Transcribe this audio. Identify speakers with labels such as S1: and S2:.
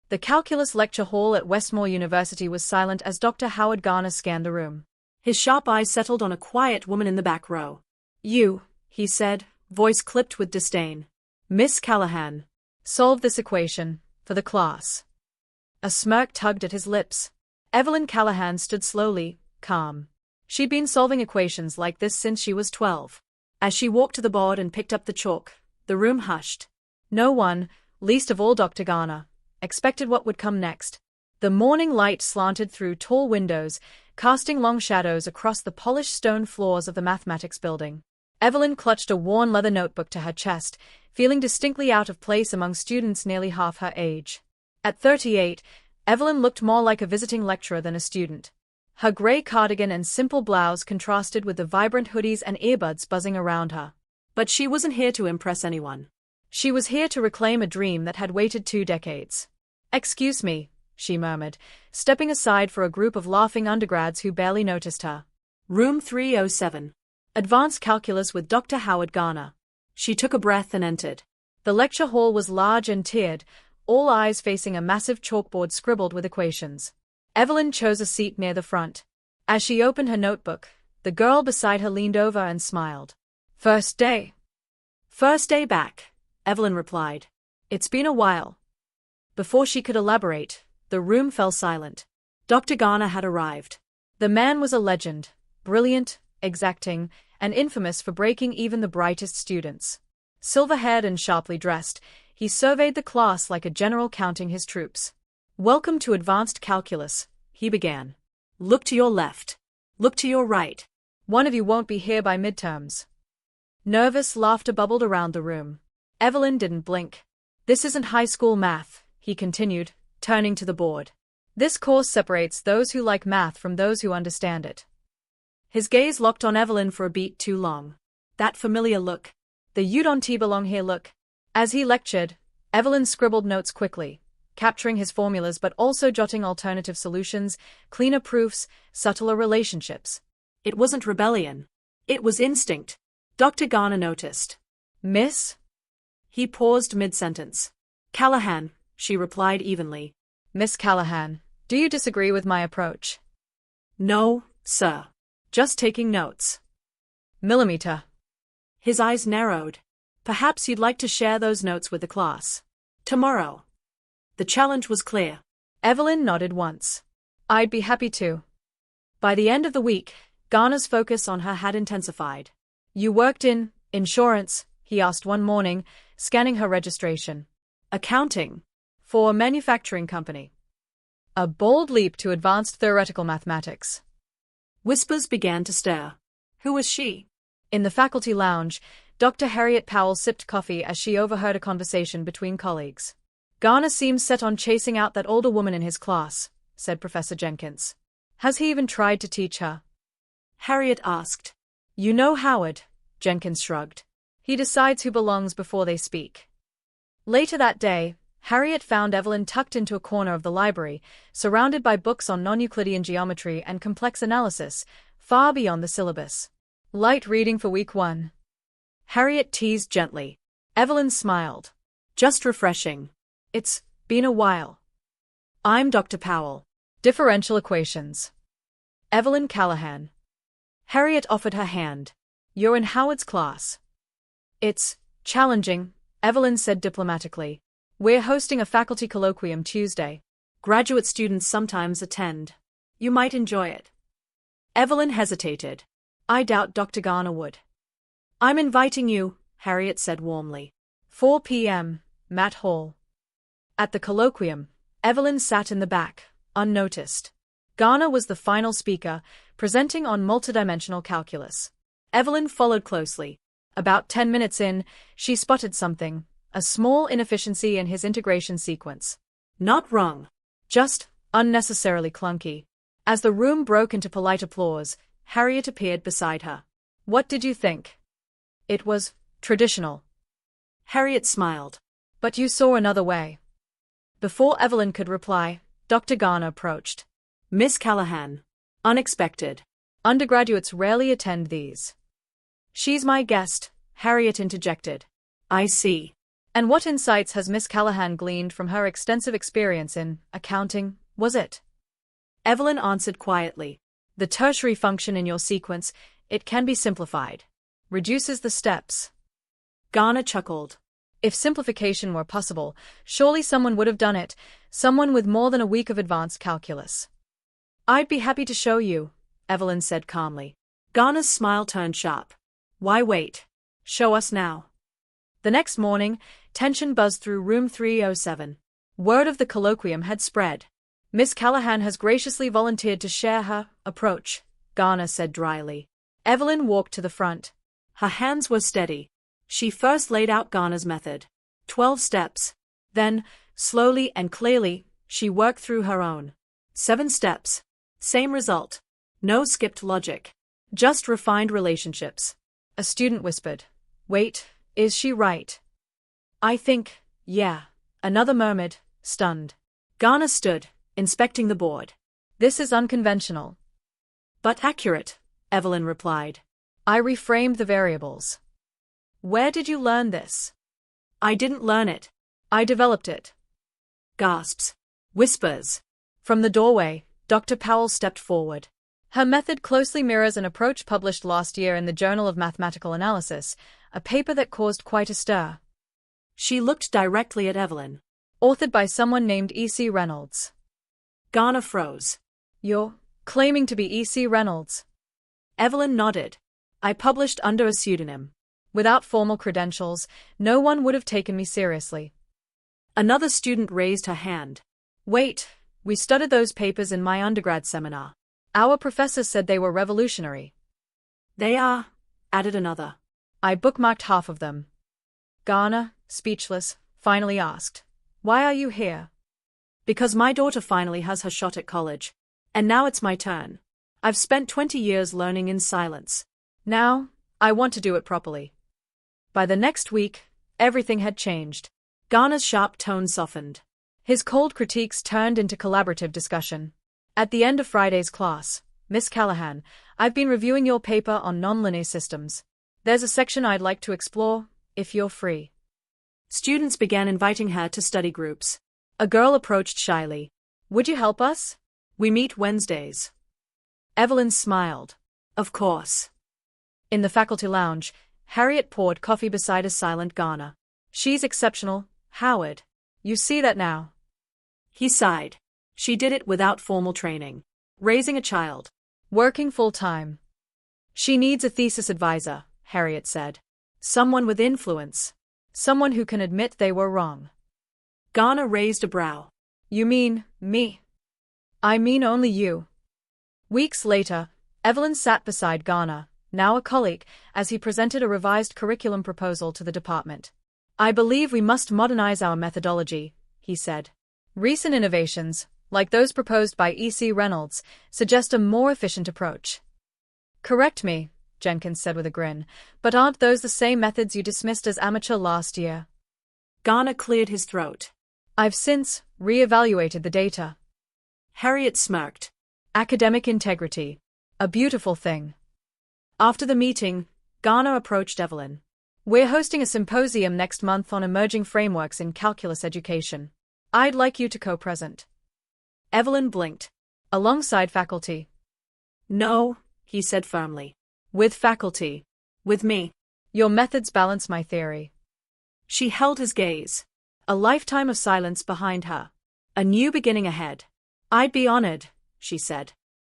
S1: The calculus lecture hall at Westmore University was silent as Dr. Howard Garner scanned the room.
S2: His sharp eyes settled on a quiet woman in the back row.
S1: "You," he said, voice clipped with disdain. "Miss Callahan. Solve this equation, for the class." A smirk tugged at his lips. Evelyn Callahan stood slowly, calm. She'd been solving equations like this since she was 12. As she walked to the board and picked up the chalk, the room hushed. No one, least of all Dr. Garner, expected what would come next. The morning light slanted through tall windows, casting long shadows across the polished stone floors of the mathematics building. Evelyn clutched a worn leather notebook to her chest, feeling distinctly out of place among students nearly half her age. At 38, Evelyn looked more like a visiting lecturer than a student. Her gray cardigan and simple blouse contrasted with the vibrant hoodies and earbuds buzzing around her.
S2: But she wasn't here to impress anyone.
S1: She was here to reclaim a dream that had waited 2 decades. "Excuse me," she murmured, stepping aside for a group of laughing undergrads who barely noticed her.
S2: Room 307.
S1: Advanced Calculus with Dr. Howard Garner.
S2: She took a breath and entered.
S1: The lecture hall was large and tiered, all eyes facing a massive chalkboard scribbled with equations. Evelyn chose a seat near the front. As she opened her notebook, the girl beside her leaned over and smiled. "First day?"
S2: "First day back," Evelyn replied.
S1: "It's been a while." Before she could elaborate, the room fell silent.
S2: Dr. Garner had arrived.
S1: The man was a legend, brilliant, exacting, and infamous for breaking even the brightest students. Silver-haired and sharply dressed, he surveyed the class like a general counting his troops. "Welcome to Advanced Calculus," he began.
S2: "Look to your left. Look to your right.
S1: One of you won't be here by midterms." Nervous laughter bubbled around the room. Evelyn didn't blink. "This isn't high school math," he continued, turning to the board. "This course separates those who like math from those who understand it." His gaze locked on Evelyn for a beat too long. That familiar look. The "you don't belong here" look. As he lectured, Evelyn scribbled notes quickly, capturing his formulas but also jotting alternative solutions, cleaner proofs, subtler relationships.
S2: It wasn't rebellion. It was instinct. Dr. Garner noticed.
S1: "Miss?"
S2: He paused mid-sentence. "Callahan," she replied evenly.
S1: "Miss Callahan, do you disagree with my approach?"
S2: "No, sir. Just taking notes."
S1: "Millimeter."
S2: His eyes narrowed. "Perhaps you'd like to share those notes with the class. Tomorrow." The challenge was clear.
S1: Evelyn nodded once. "I'd be happy to." By the end of the week, Garner's focus on her had intensified. "You worked in insurance?" he asked one morning, scanning her registration. "Accounting. For a manufacturing company." A bold leap to advanced theoretical mathematics.
S2: Whispers began to stir. Who was she?
S1: In the faculty lounge, Dr. Harriet Powell sipped coffee as she overheard a conversation between colleagues. "Garner seems set on chasing out that older woman in his class," said Professor Jenkins. "Has he even tried to teach her?"
S2: Harriet asked.
S1: "You know Howard," Jenkins shrugged. "He decides who belongs before they speak." Later that day, Harriet found Evelyn tucked into a corner of the library, surrounded by books on non-Euclidean geometry and complex analysis, far beyond the syllabus. "Light reading for week 1. Harriet teased gently. Evelyn smiled.
S2: "Just refreshing.
S1: It's been a while."
S2: "I'm Dr. Powell."
S1: "Differential equations." "Evelyn Callahan." Harriet offered her hand. "You're in Howard's class." "It's challenging," Evelyn said diplomatically. "We're hosting a faculty colloquium Tuesday.
S2: Graduate students sometimes attend. You might enjoy it." Evelyn hesitated. "I doubt Dr. Garner would." "I'm inviting you," Harriet said warmly.
S1: 4 p.m., Matt Hall. At the colloquium, Evelyn sat in the back, unnoticed. Garner was the final speaker, presenting on multidimensional calculus. Evelyn followed closely. About 10 minutes in, she spotted something, a small inefficiency in his integration sequence.
S2: Not wrong.
S1: Just unnecessarily clunky. As the room broke into polite applause, Harriet appeared beside her. "What did you think?" "It was traditional."
S2: Harriet smiled.
S1: "But you saw another way." Before Evelyn could reply, Dr. Garner approached.
S2: "Miss Callahan. Unexpected.
S1: Undergraduates rarely attend these." "She's my guest," Harriet interjected.
S2: "I see."
S1: And what insights has Miss Callahan gleaned from her extensive experience in accounting, was it?
S2: Evelyn answered quietly.
S1: The tertiary function in your sequence, it can be simplified. Reduces the steps.
S2: Garner chuckled.
S1: If simplification were possible, surely someone would have done it, someone with more than a week of advanced calculus.
S2: I'd be happy to show you, Evelyn said calmly. Garner's smile turned sharp. Why wait? Show us now.
S1: The next morning, tension buzzed through room 307. Word of the colloquium had spread. Miss Callahan has graciously volunteered to share her approach, Garner said dryly.
S2: Evelyn walked to the front. Her hands were steady. She first laid out Garner's method. 12 steps. Then, slowly and clearly, she worked through her own. 7 steps. Same result. No skipped logic. Just refined relationships.
S1: A student whispered. Wait, is she right?
S2: I think, yeah. Another murmured, stunned. Garner stood, inspecting the board.
S1: This is unconventional.
S2: But accurate, Evelyn replied.
S1: I reframed the variables. Where did you learn this?
S2: I didn't learn it.
S1: I developed it.
S2: Gasps. Whispers.
S1: From the doorway, Dr. Powell stepped forward. Her method closely mirrors an approach published last year in the Journal of Mathematical Analysis, a paper that caused quite a stir.
S2: She looked directly at Evelyn.
S1: Authored by someone named E.C. Reynolds.
S2: Garner froze.
S1: You're claiming to be E.C. Reynolds?
S2: Evelyn nodded. I published under a pseudonym.
S1: Without formal credentials, no one would have taken me seriously.
S2: Another student raised her hand.
S1: Wait, we studied those papers in my undergrad seminar. Our professor said they were revolutionary.
S2: They are, added another.
S1: I bookmarked half of them. Garner, speechless, finally asked, Why are you here?
S2: Because my daughter finally has her shot at college. And now it's my turn. I've spent 20 years learning in silence.
S1: Now, I want to do it properly. By the next week, everything had changed.
S2: Garner's sharp tone softened.
S1: His cold critiques turned into collaborative discussion. At the end of Friday's class, Miss Callahan, I've been reviewing your paper on nonlinear systems. There's a section I'd like to explore, if you're free.
S2: Students began inviting her to study groups.
S1: A girl approached shyly. Would you help us?
S2: We meet Wednesdays.
S1: Evelyn smiled.
S2: Of course.
S1: In the faculty lounge, Harriet poured coffee beside a silent Garner. She's exceptional, Howard. You see that now?
S2: He sighed. She did it without formal training. Raising a child.
S1: Working full-time. She needs a thesis advisor, Harriet said.
S2: Someone with influence.
S1: Someone who can admit they were wrong.
S2: Garner raised a brow.
S1: You mean, me? I mean only you. Weeks later, Evelyn sat beside Garner, now a colleague, as he presented a revised curriculum proposal to the department. I believe we must modernize our methodology, he said. Recent innovations, like those proposed by E.C. Reynolds, suggest a more efficient approach. Correct me, Jenkins said with a grin, but aren't those the same methods you dismissed as amateur last year?
S2: Garner cleared his throat.
S1: I've since re-evaluated the data.
S2: Harriet smirked.
S1: Academic integrity. A beautiful thing.
S2: After the meeting, Garner approached Evelyn.
S1: We're hosting a symposium next month on emerging frameworks in calculus education. I'd like you to co-present.
S2: Evelyn blinked.
S1: Alongside faculty.
S2: No, he said firmly.
S1: With faculty.
S2: With me.
S1: Your methods balance my theory.
S2: She held his gaze. A lifetime of silence behind her. A new beginning ahead. I'd be honored, she said.